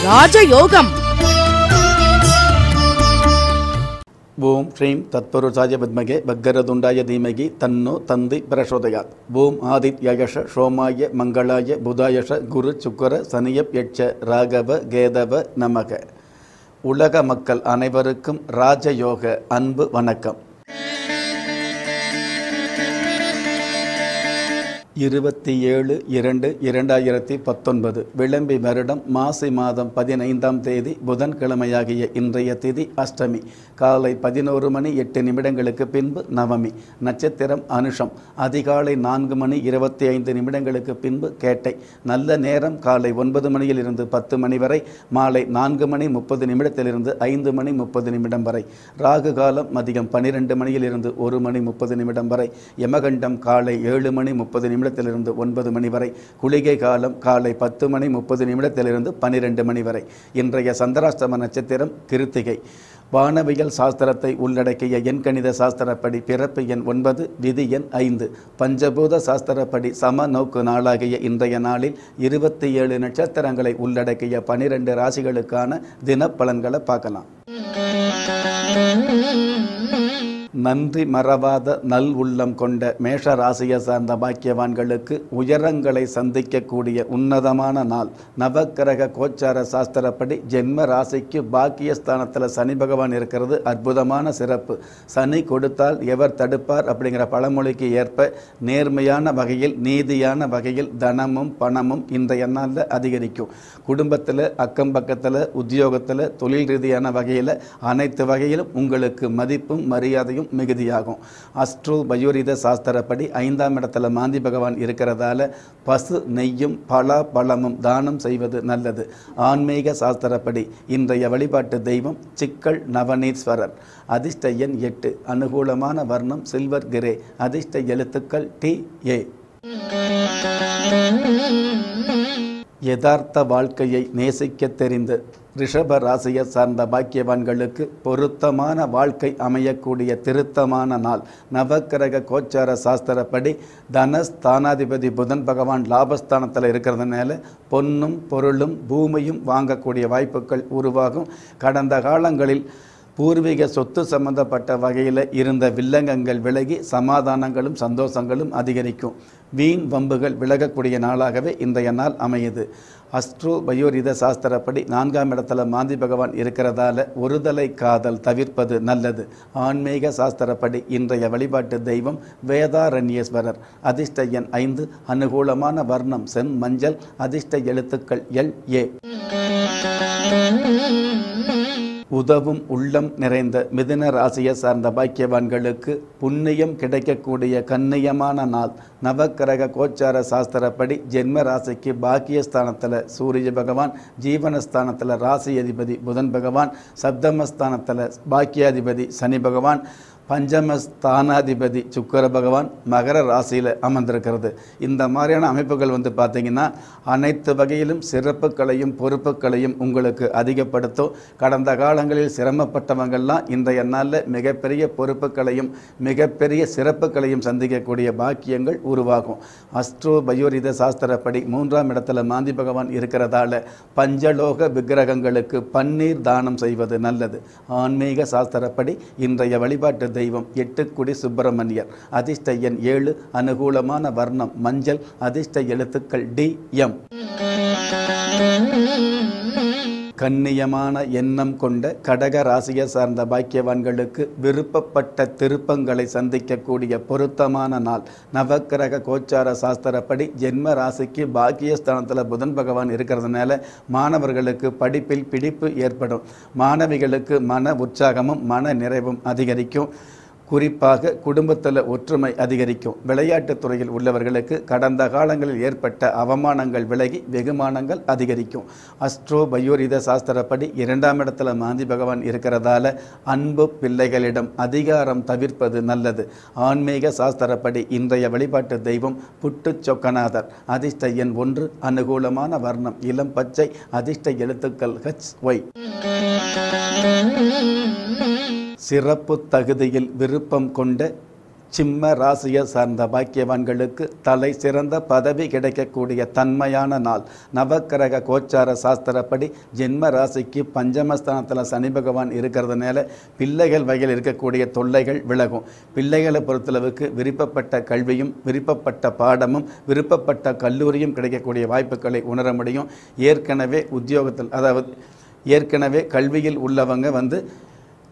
ராஜயோகம். ஓம் ஸ்ரீம் தத்புருஷாய வித்மகே வக்கரதுண்டாய தீமகி தன்னோ தந்தி பிரசோதயாத். ஓம் ஆதித்யயஷ சோமாய மங்களாய புதாயஷ குரு சுக்கர சனியப் யட்ச ராகவ கேதவ நமக. உலக மக்கள் அனைவருக்கும் ராஜயோக அன்பு வணக்கம். 27/2/2019 விளம்பி வருடம் மாசி மாதம் 15ஆம் தேதி புதன்கிழமையாகிய இன்றைய திதி அஷ்டமி. காலை 11:08 பின்பு நவமி. நட்சத்திரம் அனுஷம். அதிகாலை 4:25 பின்பு கேட்டை. நல்ல நேரம் காலை 9 மணியிலிருந்து 10 மணி வரை, மாலை 4:30 5:30 வரை. ராகு காலம் மதியம் 12 மணியிலிருந்து 1:30 வரை. யமகண்டம் காலை 7:30 9 மணி வரை. குளிகை காலம் காலை 10:30 12 மணி வரை. இன்றைய சந்திராஷ்டம நட்சத்திரம் கிருத்திகை. வானவியல் சாஸ்திரத்தை உள்ளடக்கிய எண்கணித சாஸ்திரப்படி பிறப்பு எண் 9, விதி எண் 5. பஞ்சபூத சாஸ்திரப்படி சம நோக்கு நாளாகிய இன்றைய நாளில் 27 நட்சத்திரங்களை உள்ளடக்கிய 12 ராசிகளுக்கான தினப்பலன்களை பார்க்கலாம். நன்றி மறவாத நல் உள்ளம் கொண்ட மேஷ ராசியை சார்ந்த பாக்கியவான்களுக்கு உயரங்களை சந்திக்கக்கூடிய உன்னதமான நாள். நவக்கிரக கோச்சார சாஸ்திரப்படி ஜென்ம ராசிக்கு பாக்கியஸ்தானத்தில் சனி பகவான் இருக்கிறது அற்புதமான சிறப்பு. சனி கொடுத்தால் எவர் தடுப்பார் அப்படிங்கிற பழமொழிக்கு ஏற்ப நேர்மையான வகையில் நீதியான வகையில் தனமும் பணமும் இன்றைய நாளில் அதிகரிக்கும். குடும்பத்தில் அக்கம் பக்கத்தில் உத்தியோகத்தில் தொழில் ரீதியான வகையில் அனைத்து வகையிலும் உங்களுக்கு மதிப்பும் மரியாதையும் மிகுதியாகும். அஸ்ட்ரோ பயோரித சாஸ்திரப்படி 5ஆம் இடத்துல மாந்தி பகவான் இருக்கிறதால பசு நெய்யும் பலாப்பழமும் தானம் செய்வது நல்லது. ஆன்மீக சாஸ்திரப்படி இன்றைய வழிபாட்டு தெய்வம் சிக்கல் நவநீஸ்வரர். அதிர்ஷ்ட எண் 8. அனுகூலமான வர்ணம் சில்வர் கிரே. அதிர்ஷ்ட எழுத்துக்கள் TA. யதார்த்த வாழ்க்கையை நேசிக்க தெரிந்து ரிஷப ராசியை சார்ந்த பாக்கியவான்களுக்கு பொருத்தமான வாழ்க்கை அமையக்கூடிய திருத்தமான நாள். நவக்கிரக கோச்சார சாஸ்திரப்படி தனஸ்தானாதிபதி புதன் பகவான் லாபஸ்தானத்தில் இருக்கிறதுனால பொன்னும் பொருளும் பூமியும் வாங்கக்கூடிய வாய்ப்புகள் உருவாகும். கடந்த காலங்களில் பூர்வீக சொத்து சம்பந்தப்பட்ட வகையில் இருந்த வில்லங்கங்கள் விலகி சமாதானங்களும் சந்தோஷங்களும் அதிகரிக்கும். வீண் வம்புகள் விலகக்கூடிய நாளாகவே இன்றைய நாள் அமையுது. அஸ்ட்ரோ பயோரித சாஸ்திரப்படி 4ஆம் இடத்துல மாந்தி பகவான் இருக்கிறதால ஒருதலை காதல் தவிர்ப்பது நல்லது. ஆன்மீக சாஸ்திரப்படி இன்றைய வழிபாட்டு தெய்வம் வேதாரண்யேஸ்வரர். அதிர்ஷ்ட எண் 5. அனுகூலமான வர்ணம் செம் மஞ்சள். அதிர்ஷ்ட எழுத்துக்கள் LA. உதவும் உள்ளம் நிறைந்த மிதுன ராசியை சார்ந்த பாக்கியவான்களுக்கு புண்ணியம் கிடைக்கக்கூடிய கண்ணியமான நாள். நவக்கிரக கோச்சார சாஸ்திரப்படி ஜென்ம ராசிக்கு பாக்கியஸ்தானத்தில் சூரிய பகவான், ஜீவனஸ்தானத்தில் ராசி அதிபதி புதன் பகவான், சப்தமஸ்தானத்தில் பாக்கியாதிபதி சனி பகவான், பஞ்சமஸ்தானாதிபதி சுக்கர பகவான் மகர ராசியில் அமர்ந்திருக்கிறது. இந்த மாதிரியான அமைப்புகள் பார்த்திங்கன்னா அனைத்து வகையிலும் சிறப்புகளையும் பொறுப்புகளையும் உங்களுக்கு அதிகப்படுத்தும். கடந்த காலங்களில் சிரமப்பட்டவங்கள்லாம் இன்றைய நாளில் மிகப்பெரிய பொறுப்புகளையும் மிகப்பெரிய சிறப்புகளையும் சந்திக்கக்கூடிய பாக்கியங்கள் உருவாகும். அஸ்ட்ரோ பயோரித சாஸ்திரப்படி 3ஆம் இடத்துல மாந்தி பகவான் இருக்கிறதால பஞ்சலோக விக்கிரகங்களுக்கு பன்னீர் தானம் செய்வது நல்லது. ஆன்மீக சாஸ்திரப்படி இன்றைய வழிபாட்டு தெய்வம் எட்டுக்குடி சுப்பிரமணியர். அதிர்ஷ்ட எண் 7. அனுகூலமான வர்ணம் மஞ்சள். அதிர்ஷ்ட எழுத்துக்கள் DM. கண்ணியமான எண்ணம் கொண்ட கடக ராசியை சார்ந்த பாக்கியவான்களுக்கு விருப்பப்பட்ட திருப்பங்களை சந்திக்கக்கூடிய பொருத்தமான நாள். நவக்கிரக கோச்சார சாஸ்திரப்படி ஜென்ம ராசிக்கு பாக்கியஸ்தானத்தில் புதன் பகவான் இருக்கிறதுனால மாணவர்களுக்கு படிப்பில் பிடிப்பு ஏற்படும். மாணவிகளுக்கு மன உற்சாகமும் மன நிறைவும் அதிகரிக்கும். குறிப்பாக குடும்பத்தில் ஒற்றுமை அதிகரிக்கும். விளையாட்டுத் துறையில் உள்ளவர்களுக்கு கடந்த காலங்களில் ஏற்பட்ட அவமானங்கள் விலகி வெகுமானங்கள் அதிகரிக்கும். அஸ்ட்ரோ பயோரித சாஸ்திரப்படி 2ஆம் இடத்துல மாந்தி பகவான் இருக்கிறதால அன்பு பிள்ளைகளிடம் அதிகாரம் தவிர்ப்பது நல்லது. ஆன்மீக சாஸ்திரப்படி இன்றைய வழிபாட்டு தெய்வம் புட்டு சொக்கநாதர். அதிர்ஷ்ட எண் 1. அனுகூலமான வர்ணம் இளம் பச்சை. அதிர்ஷ்ட எழுத்துக்கள் HY. சிறப்பு தகுதியில் விருப்பம் கொண்ட சிம்ம ராசியை சார்ந்த பாக்கியவான்களுக்கு தலை சிறந்த பதவி கிடைக்கக்கூடிய தன்மையான நாள். நவக்கிரக கோச்சார சாஸ்திரப்படி ஜென்ம ராசிக்கு பஞ்சமஸ்தானத்தில் சனி பகவான் இருக்கிறதுனால பிள்ளைகள் வகையில் இருக்கக்கூடிய தொல்லைகள் விலகும். பிள்ளைகளை பொறுத்தளவுக்கு விருப்பப்பட்ட கல்வியும் விருப்பப்பட்ட பாடமும் விருப்பப்பட்ட கல்லூரியும் கிடைக்கக்கூடிய வாய்ப்புகளை உணர முடியும். ஏற்கனவே உத்தியோகத்தில் ஏற்கனவே கல்வியில் உள்ளவங்க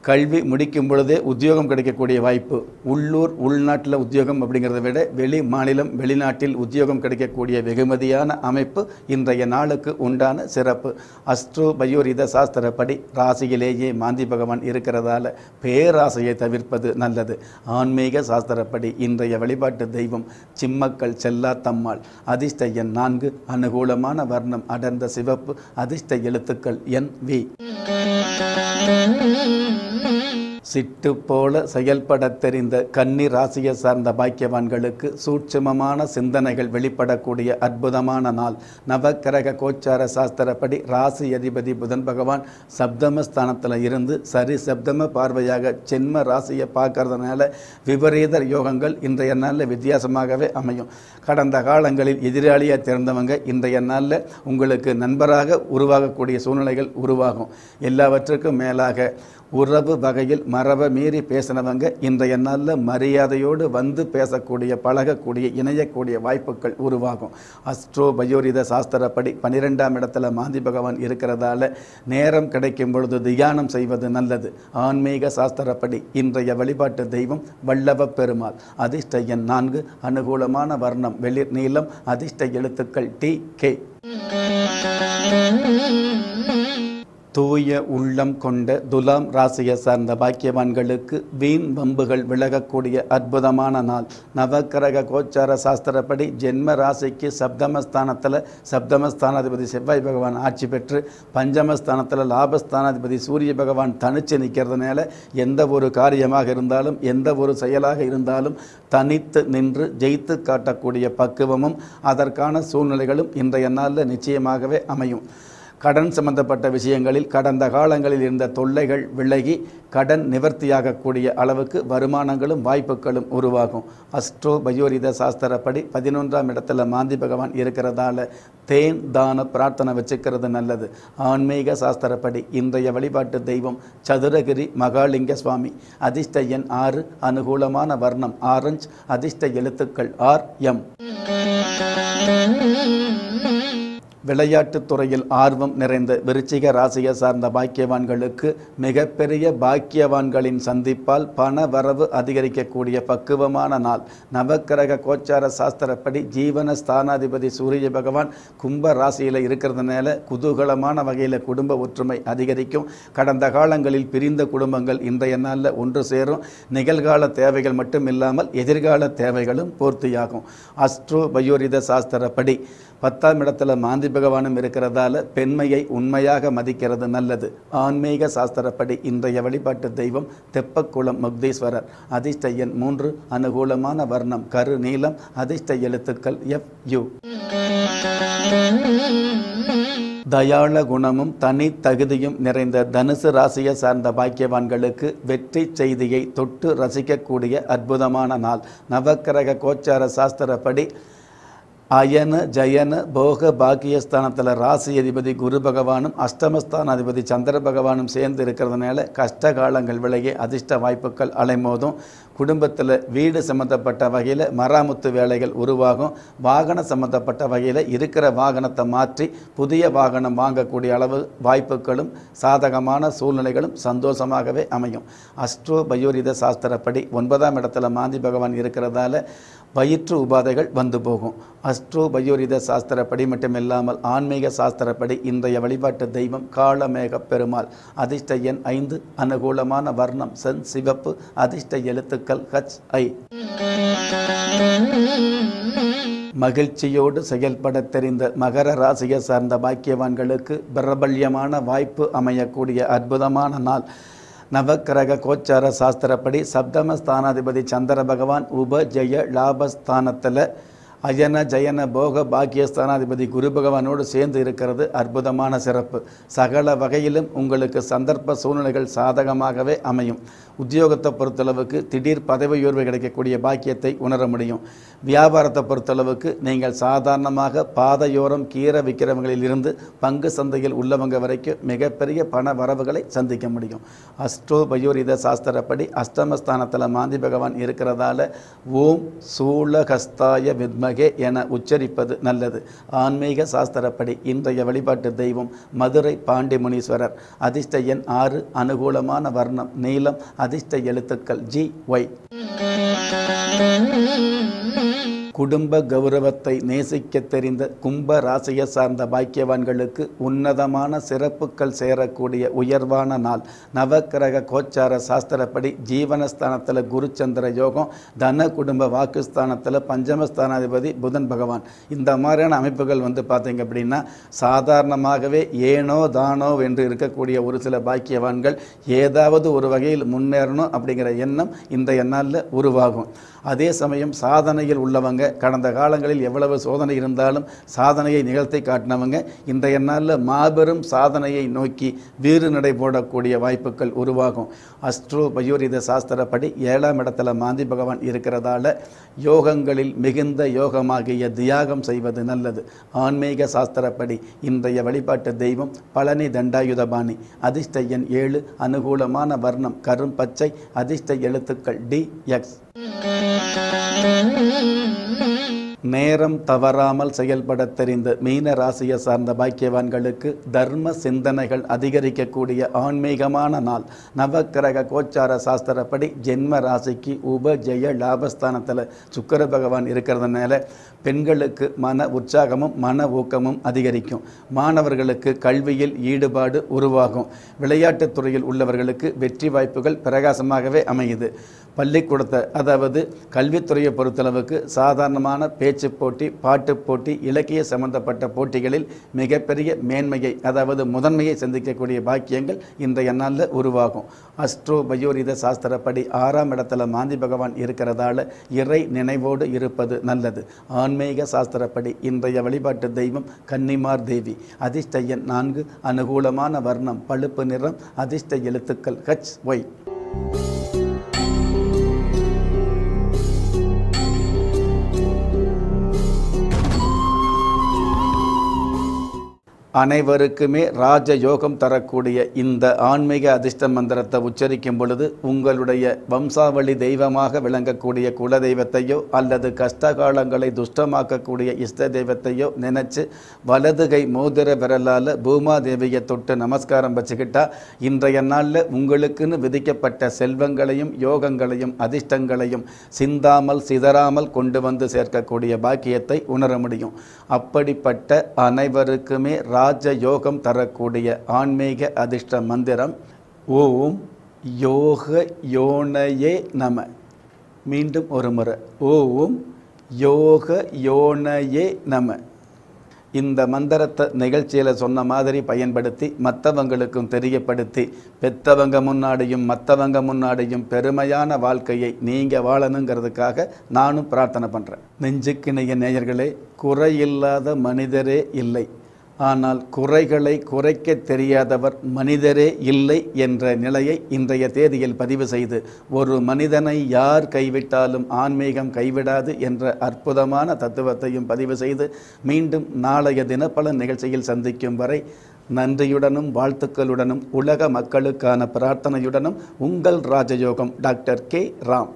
கல்வி முடிக்கும் பொழுதே உத்தியோகம் கிடைக்கக்கூடிய வாய்ப்பு. உள்ளூர் உள்நாட்டில் உத்தியோகம் அப்படிங்கிறத விட வெளி மாநிலம் வெளிநாட்டில் உத்தியோகம் கிடைக்கக்கூடிய வெகுமதியான அமைப்பு இன்றைய நாளுக்கு உண்டான சிறப்பு. அஸ்ட்ரோ பயோரித சாஸ்திரப்படி ராசியிலேயே மாந்தி பகவான் இருக்கிறதால பேராசையை தவிர்ப்பது நல்லது. ஆன்மீக சாஸ்திரப்படி இன்றைய வழிபாட்டு தெய்வம் சிம்மக்கல் செல்லாத்தம்மாள். அதிர்ஷ்ட எண் 4. அனுகூலமான வர்ணம் அடர்ந்த சிவப்பு. அதிர்ஷ்ட எழுத்துக்கள் NV. சிட்டு போல செயல்பட தெரிந்த கன்னி ராசியை சார்ந்த பாக்கியவான்களுக்கு சூட்சுமமான சிந்தனைகள் வெளிப்படக்கூடிய அற்புதமான நாள். நவக்கிரக கோச்சார சாஸ்திரப்படி ராசி அதிபதி புதன் பகவான் சப்தமஸ்தானத்தில் இருந்து சரி சப்தம பார்வையாக ஜென்ம ராசியை பார்க்கறதுனால விபரீத யோகங்கள் இன்றைய நாளில் வித்தியாசமாகவே அமையும். கடந்த காலங்களில் எதிராளியாக திறந்தவங்க இன்றைய நாளில் உங்களுக்கு நண்பராக உருவாகக்கூடிய சூழ்நிலைகள் உருவாகும். எல்லாவற்றுக்கும் மேலாக உறவு வகையில் மரபை மீறி பேசினவங்க இன்றைய நாளில் மரியாதையோடு பேசக்கூடிய பழகக்கூடிய இணையக்கூடிய வாய்ப்புகள் உருவாகும். அஸ்ட்ரோ பயோரித சாஸ்திரப்படி 12ஆம் இடத்துல மாந்தி பகவான் இருக்கிறதால நேரம் கிடைக்கும் பொழுது தியானம் செய்வது நல்லது. ஆன்மீக சாஸ்திரப்படி இன்றைய வழிபாட்டு தெய்வம் வல்லவ பெருமாள். அதிர்ஷ்ட எண் 4. அனுகூலமான வர்ணம் வெளிர் நீலம். அதிர்ஷ்ட எழுத்துக்கள் TK. தூய உள்ளம் கொண்ட துலாம் ராசியை சார்ந்த பாக்கியவான்களுக்கு வீண் வம்புகள் விலகக்கூடிய அற்புதமான நாள். நவக்கிரக கோச்சார சாஸ்திரப்படி ஜென்ம ராசிக்கு சப்தமஸ்தானாதிபதி செவ்வாய் பகவான் ஆட்சி பெற்று பஞ்சமஸ்தானத்தில் லாபஸ்தானாதிபதி சூரிய பகவான் தனிச்சு நிற்கிறதுனால எந்த ஒரு காரியமாக இருந்தாலும் எந்த ஒரு செயலாக இருந்தாலும் தனித்து நின்று ஜெயித்து காட்டக்கூடிய பக்குவமும் அதற்கான சூழ்நிலைகளும் இன்றைய நாளில் நிச்சயமாகவே அமையும். கடன் சம்பந்தப்பட்ட விஷயங்களில் கடந்த காலங்களில் இருந்த தொல்லைகள் விலகி கடன் நிவர்த்தியாகக்கூடிய அளவுக்கு வருமானங்களும் வாய்ப்புகளும் உருவாகும். அஸ்ட்ரோ பயோரித சாஸ்திரப்படி 11ஆம் இடத்துல மாந்தி பகவான் இருக்கிறதால தேன் தான பிரார்த்தனை வச்சுக்கிறது நல்லது. ஆன்மீக சாஸ்திரப்படி இன்றைய வழிபாட்டு தெய்வம் சதுரகிரி மகாலிங்க சுவாமி. அதிர்ஷ்ட எண் 6. அனுகூலமான வர்ணம் ஆரஞ்சு. அதிர்ஷ்ட எழுத்துக்கள் RM. விளையாட்டுத் துறையில் ஆர்வம் நிறைந்த விருச்சிக ராசியை சார்ந்த பாக்கியவான்களுக்கு மிகப்பெரிய பாக்கியவான்களின் சந்திப்பால் பண வரவு அதிகரிக்கக்கூடிய பக்குவமான நாள். நவக்கிரக கோச்சார சாஸ்திரப்படி ஜீவன ஸ்தானாதிபதி சூரிய பகவான் கும்ப ராசியில் இருக்கிறதுனால குதூகலமான வகையில் குடும்ப ஒற்றுமை அதிகரிக்கும். கடந்த காலங்களில் பிரிந்த குடும்பங்கள் இன்றைய நாளில் ஒன்று சேரும். நிகழ்கால தேவைகள் மட்டும் இல்லாமல் எதிர்கால தேவைகளும் பூர்த்தியாகும். அஸ்ட்ரோ பயோரித சாஸ்திரப்படி 10ஆம் இடத்துல மாந்தி பகவானும் இருக்கிறதால பெண்மையை உண்மையாக மதிக்கிறது நல்லது. ஆன்மீக சாஸ்திரப்படி இன்றைய வழிபாட்டு தெய்வம் தெப்பக்குளம் முக்தீஸ்வரர். அதிர்ஷ்ட எண் 3. அனுகூலமான வர்ணம் கரு நீலம். அதிர்ஷ்ட எழுத்துக்கள் FU. தயாள குணமும் தனி தகுதியும் நிறைந்த தனுசு ராசியை சார்ந்த பாக்கியவான்களுக்கு வெற்றி செய்தியை தொட்டு ரசிக்கக்கூடிய அற்புதமான நாள். நவக்கிரக கோச்சார சாஸ்திரப்படி அயன ஜயன போக பாக்கியஸ்தானத்தில் ராசி அதிபதி குரு பகவானும் அஷ்டமஸ்தானாதிபதி சந்திர பகவானும் சேர்ந்து இருக்கிறதுனால கஷ்ட காலங்கள் விலகி அதிர்ஷ்ட வாய்ப்புகள் அலைமோதும். குடும்பத்தில் வீடு சம்மந்தப்பட்ட வகையில் மராமத்து வேலைகள் உருவாகும். வாகனம் சம்மந்தப்பட்ட வகையில் இருக்கிற வாகனத்தை மாற்றி புதிய வாகனம் வாங்கக்கூடிய அளவு வாய்ப்புகளும் சாதகமான சூழ்நிலைகளும் சந்தோஷமாகவே அமையும். அஸ்ட்ரோ பயோரித சாஸ்திரப்படி 9ஆம் இடத்துல மாந்தி பகவான் இருக்கிறதால வயிற்று உபாதைகள் வந்து போகும். அஸ்ட்ரோ பயோரித சாஸ்திரப்படி மட்டுமில்லாமல் ஆன்மீக சாஸ்திரப்படி இன்றைய வழிபாட்டு தெய்வம் காளமேக பெருமாள். அதிர்ஷ்ட எண் 5. அனுகூலமான வர்ணம் சென் சிவப்பு. அதிர்ஷ்ட எழுத்துக்கள் HI. மகிழ்ச்சியோடு செயல்பட தெரிந்த மகர ராசியை சார்ந்த பாக்கியவான்களுக்கு பிரபல்யமான வாய்ப்பு அமையக்கூடிய அற்புதமான நாள். நவக்கிரக கோச்சார சாஸ்திரப்படி சப்தமஸ்தானாதிபதி சந்திர பகவான் உபஜய லாபஸ்தானத்தில் அயன ஜயன போக பாக்கியஸ்தானாதிபதி குரு பகவானோடு சேர்ந்து இருக்கிறது அற்புதமான சிறப்பு. சகல வகையிலும் உங்களுக்கு சந்தர்ப்ப சூழ்நிலைகள் சாதகமாகவே அமையும். உத்தியோகத்தை பொறுத்தளவுக்கு திடீர் பதவி உயர்வு கிடைக்கக்கூடிய பாக்கியத்தை உணர முடியும். வியாபாரத்தை பொறுத்தளவுக்கு நீங்கள் சாதாரணமாக பாதையோரம் கீரை விற்கிறவங்களில் இருந்து பங்கு சந்தையில் உள்ளவங்க வரைக்கும் மிகப்பெரிய பண வரவுகளை சந்திக்க முடியும். அஸ்ட்ரோ பயோரித சாஸ்திரப்படி அஷ்டமஸ்தானத்தில் மாந்தி பகவான் இருக்கிறதால ஓம் சூலகஸ்தாய வித்மகே என உச்சரிப்பது நல்லது. ஆன்மீக சாஸ்திரப்படி இன்றைய வழிபாட்டு தெய்வம் மதுரை பாண்டி முனீஸ்வரர். அதிர்ஷ்ட எண் 6, அனுகூலமான வர்ணம் நீலம், அதிர்ஷ்ட எழுத்துக்கள் GY. குடும்ப கௌரவத்தை நேசிக்க தெரிந்த கும்ப ராசியை சார்ந்த பாக்கியவான்களுக்கு உன்னதமான சிறப்புகள் சேரக்கூடிய உயர்வான நாள். நவக்கிரக கோச்சார சாஸ்திரப்படி ஜீவனஸ்தானத்தில் குருச்சந்திர யோகம், தன குடும்ப வாக்குஸ்தானத்தில் பஞ்சமஸ்தானாதிபதி புதன் பகவான். இந்த மாதிரியான அமைப்புகள் பார்த்தீங்க அப்படின்னா சாதாரணமாகவே ஏனோ தானோ என்று இருக்கக்கூடிய ஒரு சில பாக்கியவான்கள் ஏதாவது ஒரு வகையில் முன்னேறணும் அப்படிங்கிற எண்ணம் இன்றைய நாளில் உருவாகும். அதே சமயம் சாதனையில் உள்ளவங்க கடந்த காலங்களில் எவ்வளவு சோதனை இருந்தாலும் சாதனையை நிகழ்த்தி காட்டினவங்க இன்றைய நாளில் மாபெரும் சாதனையை நோக்கி வீறு நடை போடக்கூடிய வாய்ப்புகள் உருவாகும். அஸ்ட்ரோ பயோரித சாஸ்திரப்படி 7ஆம் இடத்துல மாந்தி பகவான் இருக்கிறதால யோகங்களில் மிகுந்த யோகமாகிய தியாகம் செய்வது நல்லது. ஆன்மீக சாஸ்திரப்படி இன்றைய வழிபாட்டு தெய்வம் பழனி தண்டாயுதபாணி. அதிர்ஷ்ட எண் 7, அனுகூலமான வர்ணம் கரும் பச்சை, அதிர்ஷ்ட எழுத்துக்கள் DX. நேரம் தவறாமல் செயல்பட தெரிந்த மீன ராசியை சார்ந்த பாக்கியவான்களுக்கு தர்ம சிந்தனைகள் அதிகரிக்கக்கூடிய ஆன்மீகமான நாள். நவக்கிரக கோச்சார சாஸ்திரப்படி ஜென்ம ராசிக்கு உபஜய லாபஸ்தானத்தில் சுக்கிர பகவான் இருக்கிறதுனால பெண்களுக்கு மன உற்சாகமும் மன ஊக்கமும் அதிகரிக்கும். மாணவர்களுக்கு கல்வியில் ஈடுபாடு உருவாகும். விளையாட்டுத் துறையில் உள்ளவர்களுக்கு வெற்றி வாய்ப்புகள் பிரகாசமாகவே அமையுது. பள்ளிக்கூடத்தை அதாவது கல்வித்துறையை பொறுத்தளவுக்கு சாதாரணமான பேச்சு போட்டி, பாட்டு போட்டி, இலக்கிய சம்பந்தப்பட்ட போட்டிகளில் மிகப்பெரிய மேன்மையை அதாவது முதன்மையை சந்திக்கக்கூடிய பாக்கியங்கள் இன்றைய நாளில் உருவாகும். அஸ்ட்ரோ பயோரித சாஸ்திரப்படி 6ஆம் இடத்துல மாந்தி பகவான் இருக்கிறதால இறை நினைவோடு இருப்பது நல்லது. ஆன்மீக சாஸ்திரப்படி இன்றைய வழிபாட்டு தெய்வம் கன்னிமார் தேவி. அதிர்ஷ்ட எண் 4, அனுகூலமான வர்ணம் பழுப்பு நிறம், அதிர்ஷ்ட எழுத்துக்கள் HY. அனைவருக்குமே ராஜயோகம் தரக்கூடிய இந்த ஆன்மீக அதிர்ஷ்ட மந்திரத்தை உச்சரிக்கும் பொழுது உங்களுடைய வம்சாவளி தெய்வமாக விளங்கக்கூடிய குல தெய்வத்தையோ அல்லது கஷ்டகாலங்களை துஷ்டமாக்கக்கூடிய இஷ்ட தெய்வத்தையோ நினைச்சு வலதுகை மோதிர விரலால் பூமாதேவியை தொட்டு நமஸ்காரம் வச்சுக்கிட்டா இன்றைய நாளில் உங்களுக்குன்னு விதிக்கப்பட்ட செல்வங்களையும் யோகங்களையும் அதிர்ஷ்டங்களையும் சிந்தாமல் சிதறாமல் கொண்டு வந்து சேர்க்கக்கூடிய பாக்கியத்தை உணர முடியும். அப்படிப்பட்ட அனைவருக்குமே ராஜயோகம் தரக்கூடிய ஆன்மீக அதிர்ஷ்ட மந்திரம் ஓம் யோக யோனயே நம. மீண்டும் ஒரு முறை ஓம் யோக யோனயே நம. இந்த மந்திரத்தை நிகழ்ச்சியில் சொன்ன மாதிரி பயன்படுத்தி மற்றவங்களுக்கும் தெரியப்படுத்தி பெற்றவங்க முன்னாடியும் மற்றவங்க முன்னாடியும் பெருமையான வாழ்க்கையை நீங்கள் வாழணுங்கிறதுக்காக நானும் பிரார்த்தனை பண்ணுறேன். நெஞ்சுக்கிணைய நேயர்களே, குறையில்லாத மனிதரே இல்லை. ஆனால் குறைகளை குறைக்க தெரியாதவர் மனிதரே இல்லை என்ற நிலையை இன்றைய தேதியில் பதிவு செய்து ஒரு மனிதனை யார் கைவிட்டாலும் ஆன்மீகம் கைவிடாது என்ற அற்புதமான தத்துவத்தையும் பதிவு செய்து மீண்டும் நாளைய தினப்பலன் நிகழ்ச்சியில் சந்திக்கும் வரை நன்றியுடனும் வாழ்த்துக்களுடனும் உலக மக்களுக்கான பிரார்த்தனையுடனும் உங்கள் ராஜயோகம் டாக்டர் K. ராம்.